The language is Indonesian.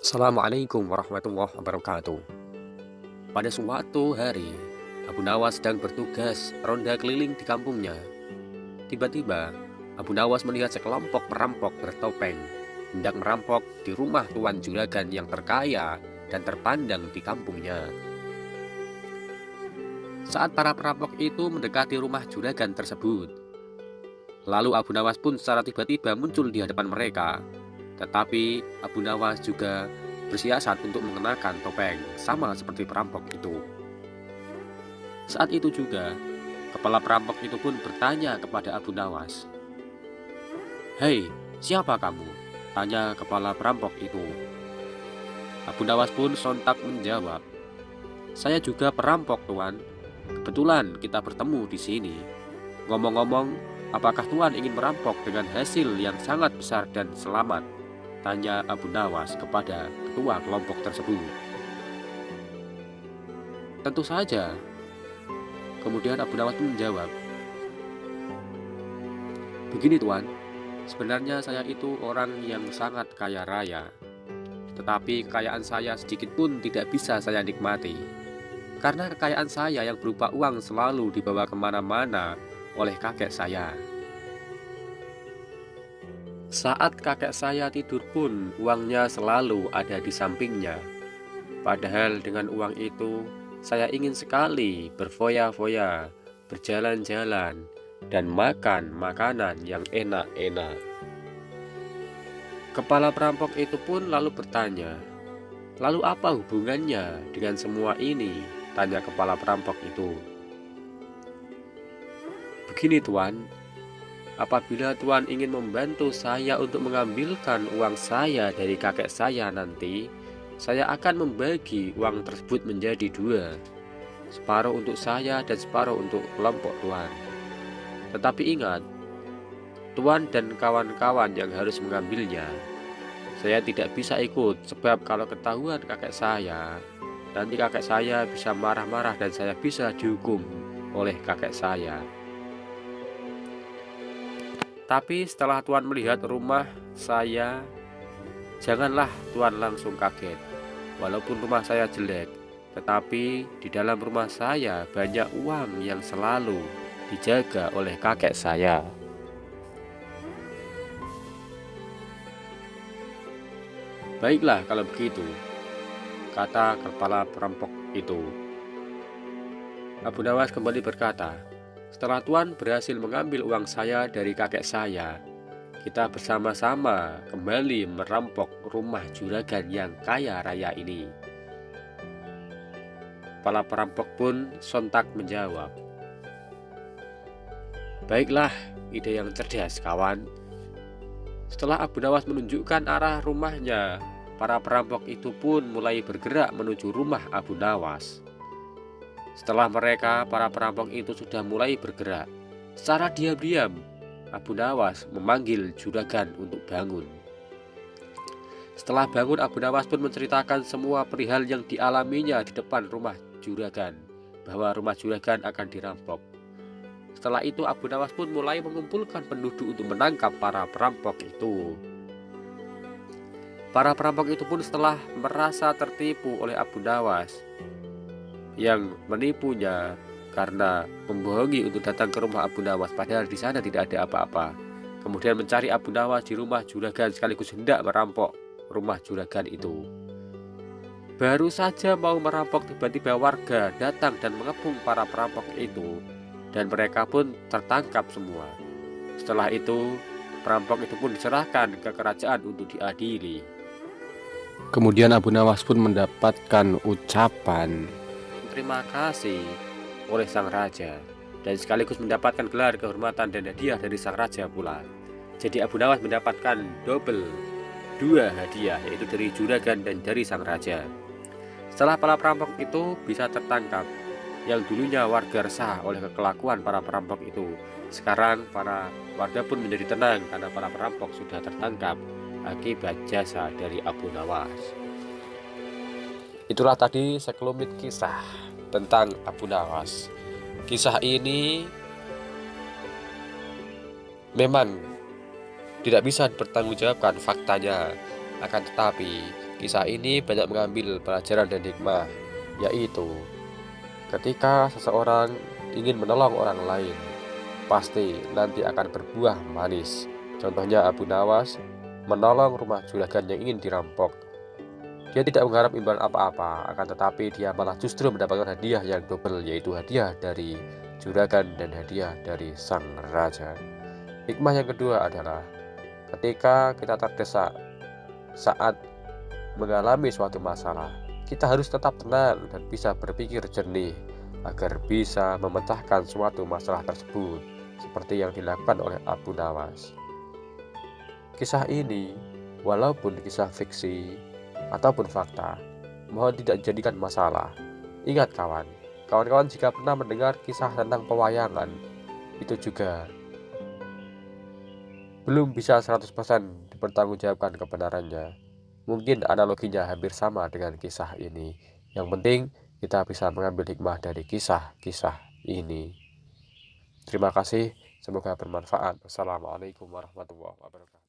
Assalamualaikum warahmatullahi wabarakatuh. Pada suatu hari, Abu Nawas sedang bertugas ronda keliling di kampungnya. Tiba-tiba, Abu Nawas melihat sekelompok perampok bertopeng hendak merampok di rumah tuan juragan yang terkaya dan terpandang di kampungnya. Saat para perampok itu mendekati rumah juragan tersebut, lalu Abu Nawas pun secara tiba-tiba muncul di hadapan mereka. Tetapi Abu Nawas juga bersiasat untuk mengenakan topeng, sama seperti perampok itu. Saat itu juga, kepala perampok itu pun bertanya kepada Abu Nawas. "Hei, siapa kamu?" tanya kepala perampok itu. Abu Nawas pun sontak menjawab, "Saya juga perampok, Tuan. Kebetulan kita bertemu di sini. Ngomong-ngomong, apakah Tuan ingin merampok dengan hasil yang sangat besar dan selamat?" tanya Abu Nawas kepada ketua kelompok tersebut. "Tentu saja." Kemudian Abu Nawas pun menjawab, "Begini Tuan, sebenarnya saya itu orang yang sangat kaya raya. Tetapi kekayaan saya sedikit pun tidak bisa saya nikmati. Karena kekayaan saya yang berupa uang selalu dibawa kemana-mana oleh kakek saya. Saat kakek saya tidur pun uangnya selalu ada di sampingnya. Padahal dengan uang itu saya ingin sekali berfoya-foya, berjalan-jalan, dan makan makanan yang enak-enak." Kepala perampok itu pun lalu bertanya, "Lalu apa hubungannya dengan semua ini?" tanya kepala perampok itu. "Begini Tuan, apabila Tuan ingin membantu saya untuk mengambilkan uang saya dari kakek saya nanti, saya akan membagi uang tersebut menjadi dua. Separuh untuk saya dan separuh untuk kelompok Tuan. Tetapi ingat, Tuan dan kawan-kawan yang harus mengambilnya. Saya tidak bisa ikut sebab kalau ketahuan kakek saya, nanti kakek saya bisa marah-marah dan saya bisa dihukum oleh kakek saya. Tapi setelah Tuan melihat rumah saya, janganlah Tuan langsung kaget. Walaupun rumah saya jelek, tetapi di dalam rumah saya banyak uang yang selalu dijaga oleh kakek saya." "Baiklah kalau begitu," kata kepala perampok itu. Abu Nawas kembali berkata, "Setelah Tuan berhasil mengambil uang saya dari kakek saya, kita bersama-sama kembali merampok rumah juragan yang kaya raya ini." Kepala perampok pun sontak menjawab, "Baiklah, ide yang cerdas kawan." Setelah Abu Nawas menunjukkan arah rumahnya, para perampok itu pun mulai bergerak menuju rumah Abu Nawas. Setelah mereka, para perampok itu sudah mulai bergerak. Secara diam-diam, Abu Nawas memanggil juragan untuk bangun. Setelah bangun, Abu Nawas pun menceritakan semua perihal yang dialaminya di depan rumah juragan, bahwa rumah juragan akan dirampok. Setelah itu Abu Nawas pun mulai mengumpulkan penduduk untuk menangkap para perampok itu. Para perampok itu pun setelah merasa tertipu oleh Abu Nawas yang menipunya karena membohongi untuk datang ke rumah Abu Nawas, padahal di sana tidak ada apa-apa. Kemudian mencari Abu Nawas di rumah juragan sekaligus hendak merampok rumah juragan itu. Baru saja mau merampok, tiba-tiba warga datang dan mengepung para perampok itu, dan mereka pun tertangkap semua. Setelah itu, perampok itu pun diserahkan ke kerajaan untuk diadili. Kemudian Abu Nawas pun mendapatkan ucapan terima kasih oleh sang raja, dan sekaligus mendapatkan gelar kehormatan dan hadiah dari sang raja pula. Jadi Abu Nawas mendapatkan dua hadiah, yaitu dari juragan dan dari sang raja. Setelah para perampok itu bisa tertangkap, yang dulunya warga resah oleh kekelakuan para perampok itu, sekarang para warga pun menjadi tenang karena para perampok sudah tertangkap akibat jasa dari Abu Nawas. Itulah tadi sekelumit kisah tentang Abu Nawas. Kisah ini memang tidak bisa dipertanggungjawabkan faktanya, akan tetapi Kisah ini banyak mengambil pelajaran dan hikmah, yaitu ketika seseorang ingin menolong orang lain, pasti nanti akan berbuah manis. Contohnya Abu Nawas menolong rumah juragan yang ingin dirampok. Dia tidak mengharap imbalan apa-apa, akan tetapi dia malah justru mendapatkan hadiah yang double, yaitu hadiah dari juragan dan hadiah dari sang raja. Hikmah yang kedua adalah ketika kita terdesak saat mengalami suatu masalah, kita harus tetap tenang dan bisa berpikir jernih agar bisa memecahkan suatu masalah tersebut, seperti yang dilakukan oleh Abu Nawas. Kisah ini, walaupun kisah fiksi ataupun fakta, mohon tidak dijadikan masalah. Ingat kawan-kawan jika pernah mendengar kisah tentang pewayangan, itu juga belum bisa 100% dipertanggungjawabkan kebenarannya. Mungkin analoginya hampir sama dengan kisah ini. Yang penting kita bisa mengambil hikmah dari kisah-kisah ini. Terima kasih, semoga bermanfaat. Wassalamualaikum warahmatullahi wabarakatuh.